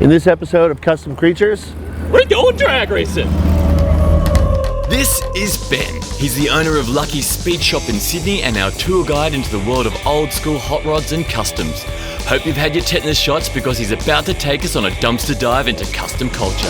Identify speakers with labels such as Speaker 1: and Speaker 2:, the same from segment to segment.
Speaker 1: In this episode of Custom Creatures,
Speaker 2: we're going drag racing.
Speaker 3: This is Ben. He's the owner of Lucky's Speed Shop in Sydney and our tour guide into the world of old school hot rods and customs. Hope you've had your tetanus shots because he's about to take us on a dumpster dive into custom culture.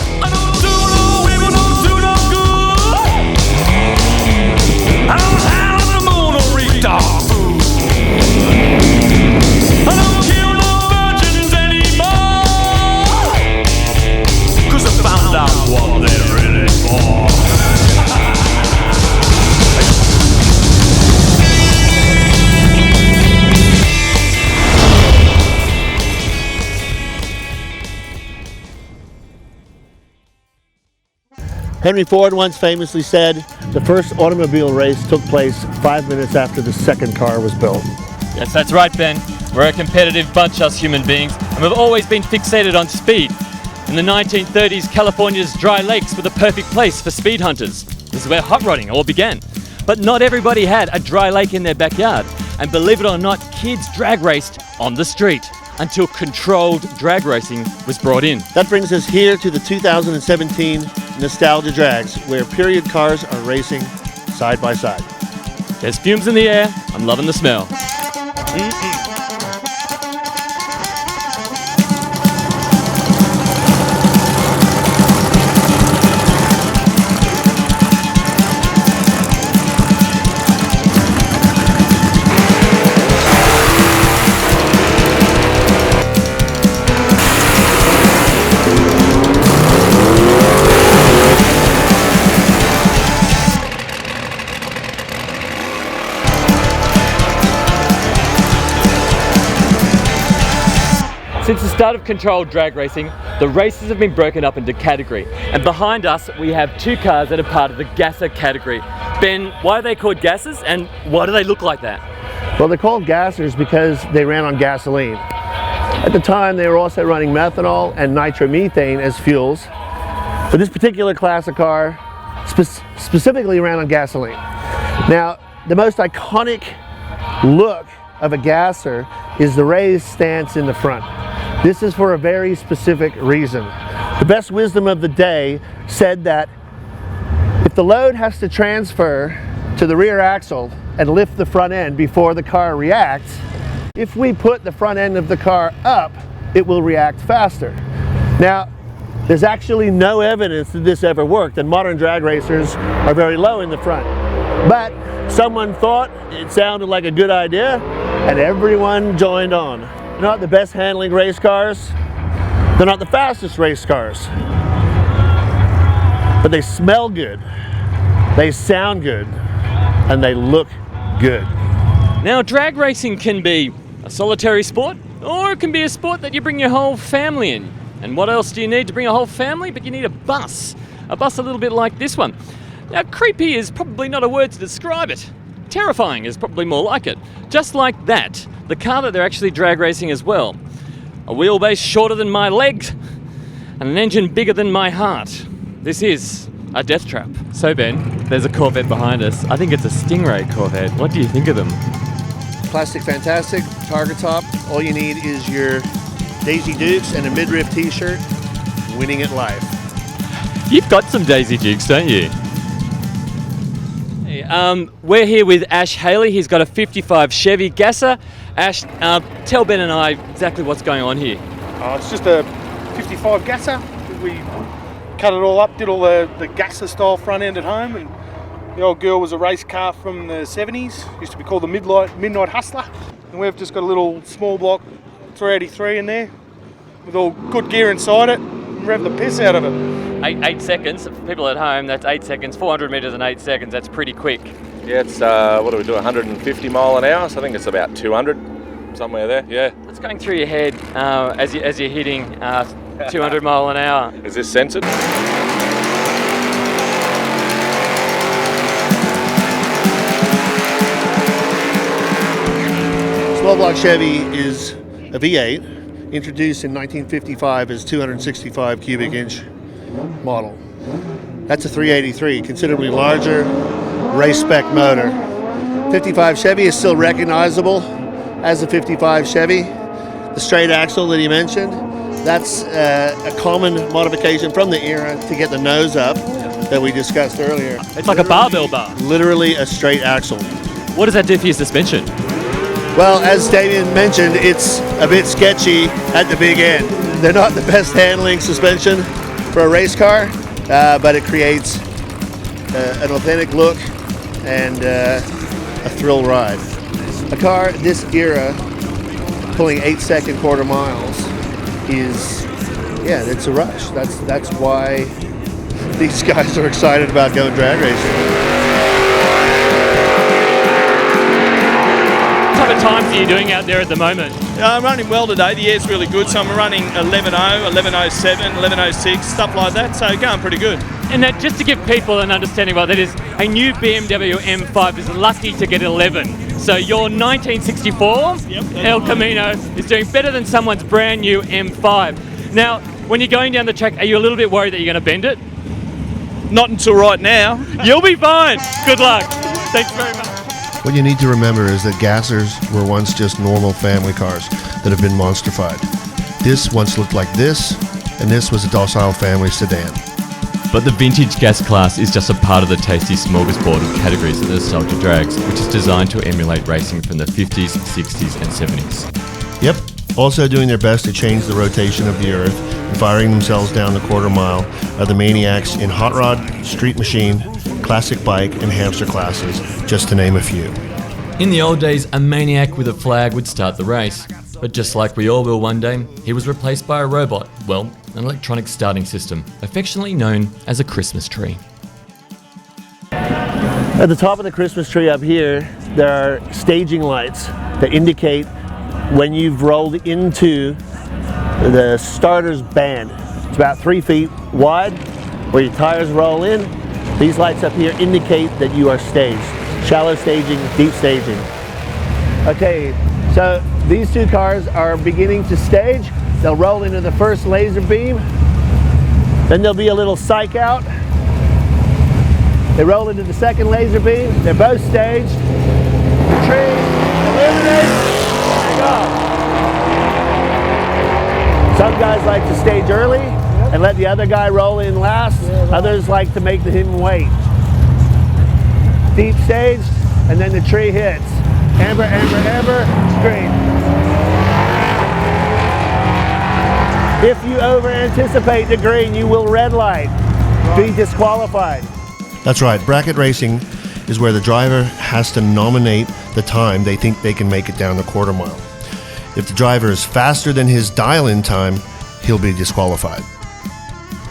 Speaker 1: Henry Ford once famously said, the first automobile race took place 5 minutes after the second car was built.
Speaker 2: Yes, that's right, Ben. We're a competitive bunch, us human beings, and we've always been fixated on speed. In the 1930s, California's dry lakes were the perfect place for speed hunters. This is where hot rodding all began. But not everybody had a dry lake in their backyard. And believe it or not, kids drag raced on the street until controlled drag racing was brought in.
Speaker 1: That brings us here to the 2017 Nostalgia Drags, where period cars are racing side by side.
Speaker 2: There's fumes in the air. I'm loving the smell. Since the start of controlled drag racing, the races have been broken up into category. And behind us, we have two cars that are part of the Gasser category. Ben, why are they called Gassers and why do they look like that?
Speaker 1: Well, they're called Gassers because they ran on gasoline. At the time, they were also running methanol and nitromethane as fuels. But this particular class of car specifically ran on gasoline. Now, the most iconic look of a Gasser is the raised stance in the front. This is for a very specific reason. The best wisdom of the day said that if the load has to transfer to the rear axle and lift the front end before the car reacts, if we put the front end of the car up, it will react faster. Now, there's actually no evidence that this ever worked, and modern drag racers are very low in the front. But someone thought it sounded like a good idea, and everyone joined on. They're not the best handling race cars. They're not the fastest race cars. But they smell good. They sound good. And they look good.
Speaker 2: Now, drag racing can be a solitary sport, or it can be a sport that you bring your whole family in. And what else do you need to bring a whole family? But you need a bus. A bus a little bit like this one. Now, creepy is probably not a word to describe it. Terrifying is probably more like it. Just like that, the car that they're actually drag racing as well. A wheelbase shorter than my legs and an engine bigger than my heart. This is a death trap. So Ben, there's a Corvette behind us. I think it's a Stingray Corvette. What do you think of them?
Speaker 1: Plastic fantastic, target top. All you need is your Daisy Dukes and a midriff t-shirt. Winning at life.
Speaker 2: You've got some Daisy Dukes, don't you? We're here with Ash Haley. He's got a 55 Chevy Gasser. Ash, tell Ben and I exactly what's going on here.
Speaker 4: It's just a 55 Gasser. We cut it all up, did all the Gasser style front end at home, and the old girl was a race car from the 70s. Used to be called the Midnight Hustler. And we've just got a little small block 383 in there with all good gear inside it. And rev the piss out of it.
Speaker 2: 8 seconds. For people at home, that's 8 seconds. 400 metres in 8 seconds. That's pretty quick.
Speaker 5: Yeah, it's, what do we do, 150 mile an hour? So I think it's about 200, somewhere there, yeah.
Speaker 2: What's going through your head as you're hitting 200 mile an hour?
Speaker 5: Is this censored?
Speaker 1: Small block Chevy is a V8, introduced in 1955 as 265 cubic inch model. That's a 383, considerably larger race spec motor. 55 Chevy is still recognizable as a 55 Chevy. The straight axle that he mentioned That's a common modification from the era to get the nose up that we discussed earlier.
Speaker 2: It's like a barbell bar.
Speaker 1: Literally a straight axle.
Speaker 2: What does that do for your suspension?
Speaker 1: Well, as Damien mentioned, it's a bit sketchy at the big end. They're not the best handling suspension for a race car, but it creates an authentic look and a thrill ride. A car this era pulling 8-second quarter miles is, yeah, it's a rush. That's why these guys are excited about going drag racing.
Speaker 2: What type of times are you doing out there at the moment?
Speaker 6: I'm running well today. The air's really good, so I'm running 11.0, 11.07, 11.06, stuff like that, so going pretty good.
Speaker 2: And that, just to give people an understanding about that, is a new BMW M5 is lucky to get 11. So your 1964 El Camino is doing better than someone's brand new M5. Now, when you're going down the track, are you a little bit worried that you're going to bend it?
Speaker 6: Not until right now.
Speaker 2: You'll be fine. Good luck. Thanks very much.
Speaker 1: What you need to remember is that Gassers were once just normal family cars that have been monstrified. This once looked like this, and this was a docile family sedan.
Speaker 3: But the vintage gas class is just a part of the tasty smorgasbord of categories that Nostalgia drags, which is designed to emulate racing from the 50s, 60s and 70s.
Speaker 1: Yep, also doing their best to change the rotation of the earth and firing themselves down the quarter mile are the maniacs in hot rod, street machine, classic bike and hamster classes, just to name a few.
Speaker 3: In the old days, a maniac with a flag would start the race. But just like we all will one day, he was replaced by a robot, well, an electronic starting system, affectionately known as a Christmas tree.
Speaker 1: At the top of the Christmas tree up here, there are staging lights that indicate when you've rolled into the starter's band. It's about 3 feet wide, where your tires roll in. These lights up here indicate that you are staged. Shallow staging, deep staging. Okay, so these two cars are beginning to stage. They'll roll into the first laser beam. Then there'll be a little psych out. They roll into the second laser beam. They're both staged. The tree illuminates. There you go. Some guys like to stage early and let the other guy roll in last. Others like to make him wait. Deep staged, and then the tree hits. Amber, amber, amber, green. If you over anticipate the green, you will red light. Be disqualified. That's right, bracket racing is where the driver has to nominate the time they think they can make it down the quarter mile. If the driver is faster than his dial-in time, he'll be disqualified.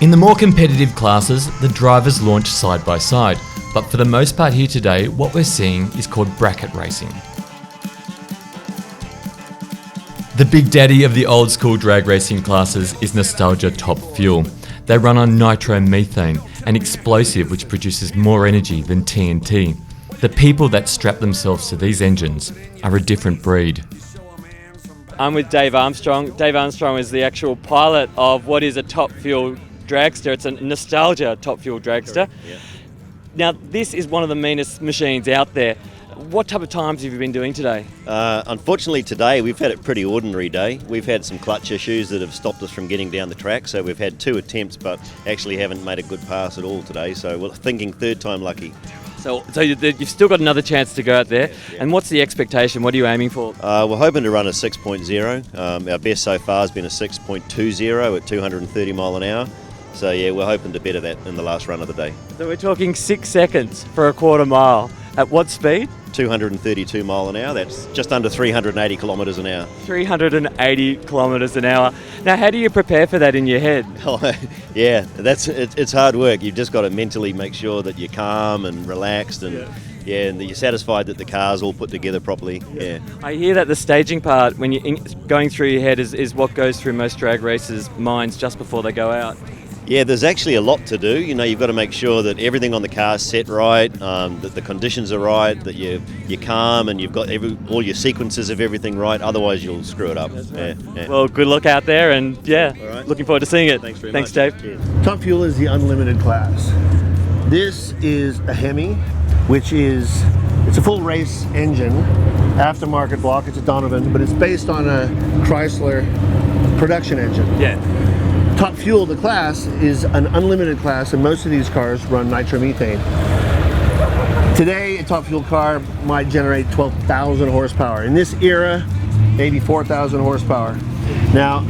Speaker 3: In the more competitive classes, the drivers launch side by side, but for the most part here today, what we're seeing is called bracket racing. The big daddy of the old school drag racing classes is Nostalgia Top Fuel. They run on nitromethane, an explosive which produces more energy than TNT. The people that strap themselves to these engines are a different breed.
Speaker 2: I'm with Dave Armstrong. Dave Armstrong is the actual pilot of what is a Top Fuel dragster. It's a Nostalgia Top Fuel dragster.
Speaker 7: Yeah.
Speaker 2: Now, this is one of the meanest machines out there. What type of times have you been doing today?
Speaker 7: Unfortunately today we've had a pretty ordinary day. We've had some clutch issues that have stopped us from getting down the track, so we've had 2 attempts but actually haven't made a good pass at all today, so we're thinking third time lucky.
Speaker 2: So you've still got another chance to go out there.
Speaker 7: Yeah.
Speaker 2: And what's the expectation? What are you aiming for?
Speaker 7: We're hoping to run a 6.0. Our best so far has been a 6.20 at 230 mile an hour. So yeah, we're hoping to better that in the last run of the day.
Speaker 2: So we're talking 6 seconds for a quarter mile. At what speed?
Speaker 7: 232 mile an hour, that's just under 380 kilometres an hour.
Speaker 2: 380 kilometres an hour. Now, how do you prepare for that in your head?
Speaker 7: Yeah, it's hard work. You've just got to mentally make sure that you're calm and relaxed and and that you're satisfied that the car's all put together properly. Yeah.
Speaker 2: I hear that the staging part, when you're going through your head, is what goes through most drag racers' minds just before they go out.
Speaker 7: Yeah, there's actually a lot to do. You know, you've got to make sure that everything on the car is set right, that the conditions are right, that you're calm and you've got all your sequences of everything right. Otherwise, you'll screw it up. Yeah.
Speaker 2: Well, good luck out there, and
Speaker 7: right.
Speaker 2: Looking forward to seeing it.
Speaker 7: Thanks very
Speaker 2: Thanks,
Speaker 7: much.
Speaker 2: Dave.
Speaker 7: Cheers.
Speaker 1: Top Fuel is the unlimited class. This is a Hemi, which is, it's a full race engine, aftermarket block. It's a Donovan, but it's based on a Chrysler production engine.
Speaker 2: Yeah.
Speaker 1: Top fuel of the class is an unlimited class, and most of these cars run nitromethane. Today, a top fuel car might generate 12,000 horsepower. In this era, maybe 4,000 horsepower. Now,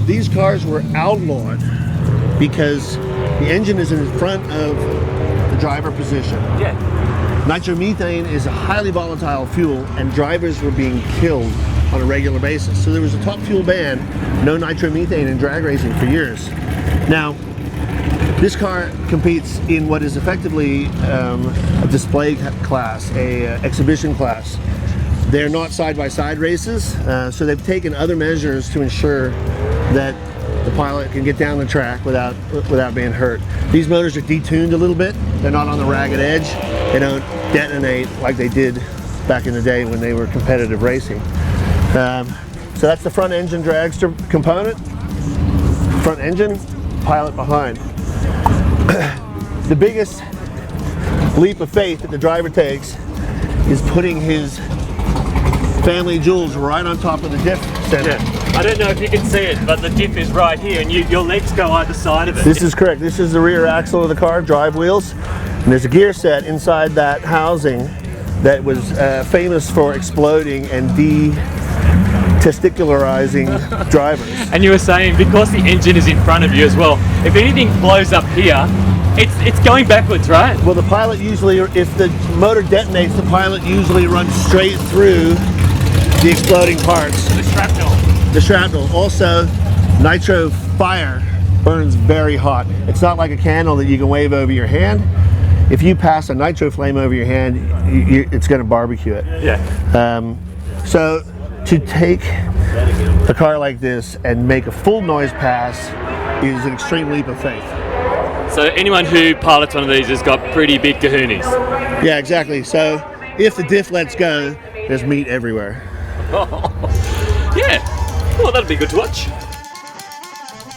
Speaker 1: these cars were outlawed because the engine is in front of the driver position.
Speaker 2: Yeah.
Speaker 1: Nitromethane is a highly volatile fuel, and drivers were being killed on a regular basis. So there was a top fuel ban, no nitromethane in drag racing for years. Now, this car competes in what is effectively a display class, a exhibition class. They're not side-by-side races, so they've taken other measures to ensure that the pilot can get down the track without being hurt. These motors are detuned a little bit. They're not on the ragged edge. They don't detonate like they did back in the day when they were competitive racing. So that's the front engine dragster component. Front engine, pilot behind. The biggest leap of faith that the driver takes is putting his family jewels right on top of the diff center.
Speaker 2: Yeah. I don't know if you can see it, but the diff is right here, and your legs go either side of it.
Speaker 1: This is correct. This is the rear axle of the car, drive wheels. And there's a gear set inside that housing that was famous for exploding and testicularizing drivers.
Speaker 2: And you were saying because the engine is in front of you as well, if anything blows up here, it's going backwards, right?
Speaker 1: Well, the pilot usually, if the motor detonates, the pilot usually runs straight through the exploding parts.
Speaker 2: The shrapnel.
Speaker 1: The shrapnel. Also, nitro fire burns very hot. It's not like a candle that you can wave over your hand. If you pass a nitro flame over your hand, it's going to barbecue it.
Speaker 2: Yeah.
Speaker 1: So to take a car like this and make a full noise pass is an extreme leap of faith.
Speaker 2: So anyone who pilots one of these has got pretty big kahunas.
Speaker 1: Yeah, exactly. So if the diff lets go, there's meat everywhere.
Speaker 2: Yeah. Well, that'll be good to watch.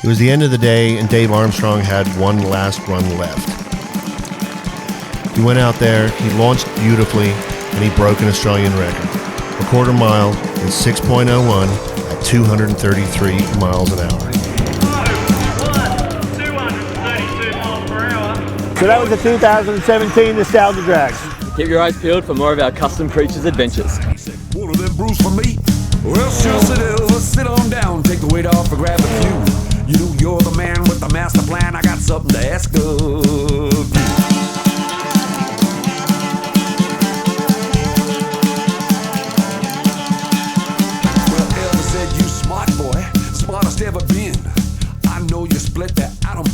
Speaker 1: It was the end of the day, and Dave Armstrong had one last run left. He went out there, he launched beautifully, and he broke an Australian record. A quarter mile in 6.01 at 233 miles an hour.
Speaker 2: 232 miles per hour.
Speaker 1: So that was the 2017 Nostalgia Drags.
Speaker 3: Keep your eyes peeled for more of our Custom Creatures adventures.
Speaker 8: One of them brews for me. Well, sure, sit on down, take the weight off and grab a few. You know you're the man with the master plan. I got something to ask of you. Well, Elvis said you smart boy, smartest ever been. I know you split the atom.